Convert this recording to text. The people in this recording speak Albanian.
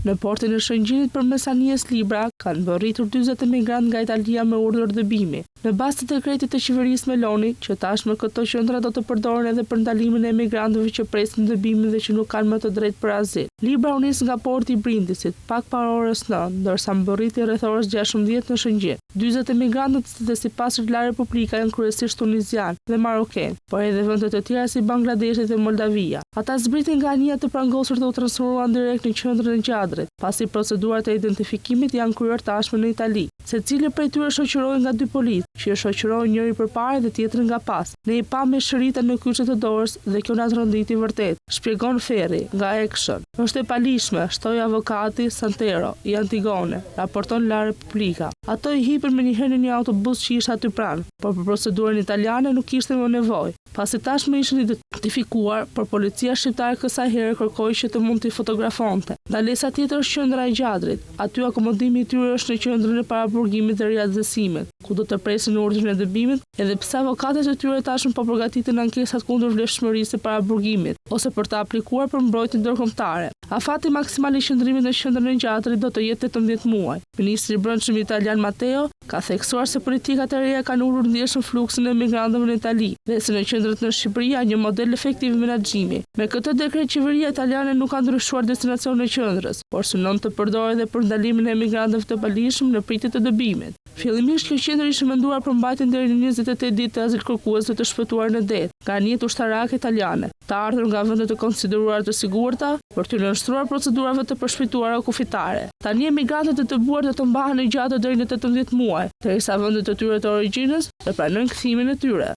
Në portin e Shëngjinit përmes anijes Libra kanë bërritur 40 emigrantë nga Italia me urdhër dëbimi. Në bazë të dekretit të qeverisë Meloni, që tashmë këto qendra do të përdoren edhe për ndalimin e emigrantëve që presin dëbimin dhe që nuk kanë më të drejtë për azil. Libra u nis nga porti i Brindisit pak para orës 9, ndërsa mbërriti rreth orës 16 në Shëngjin. 40 emigrantët dhe sipas La Republika janë kryesisht tunizian dhe maroken, por edhe vende të tjera si Bangladeshi dhe Moldavia. Ata zbritin nga anija të prangosur dhe u transferuan direkt në qendrën e Gjadrit, pasi procedurat e identifikimit janë kryer tashmë në Itali. Secili prej tyre shoqërohej nga 2 policë, që shoqërohen njëri përpara dhe tjetri nga pas. Ne I pamë shëritën në kyçet e dorës dhe kjo na tronditi vërtet, shpjegon Ferri nga Action. Është e palishme, shtoi avokati Santero I Antigone, raporton La Repubblica. Ato I hipën me njëherë në një autobus që ishte aty pranë, por për procedurën italiane nuk kishte më nevojë, pasi tashmë ishin identifikuar, por policia shqiptare kësaj here kërkoi që të mund t'i fotografonte. Ndalesa tjetër është qendra e Gjadrit. Aty akomodimi I tyre është në qendrën e paraburgimit dhe riadhësimit, ku do të presin urdhrin e dëbimit, edhe pse avokatët e tyre tashmë po përgatiten ankesat kundër vlefshmërisë së paraburgimit, ose për të aplikuar për mbrojtje ndërkombëtare. Afati maksimal I qëndrimit në qendrën e Gjadrit do të jetë 18 muaj. Ministri I Brendshëm italian Matteo ka theksuar se politikat e reja kanë ulur ndjeshëm fluksin e emigrantëve në Itali dhe se në qendrat në Shqipëri janë një model efektiv menaxhimi. Me këtë dekret qeveria italiane nuk ka ndryshuar destinacionin e qendrës, por synon të përdorë edhe për ndalimin e emigrantëve të palishëm në pritje të dëbimit. Fillimisht kjo qendër ishte menduar për mbajtjen deri në 28 ditë të azilkërkuesve të shpëtuar në det nga anijet ushtarake italiane, të ardhur nga vende të konsideruara të sigurta për të nënshtruar procedurave të përshpejtuara kufitare. Tani emigrantët e dëbuar do të mbahen në gjatë deri në 18 muaj, derisa vendet e tyre të origjinës të pranojnë kthimin e tyre.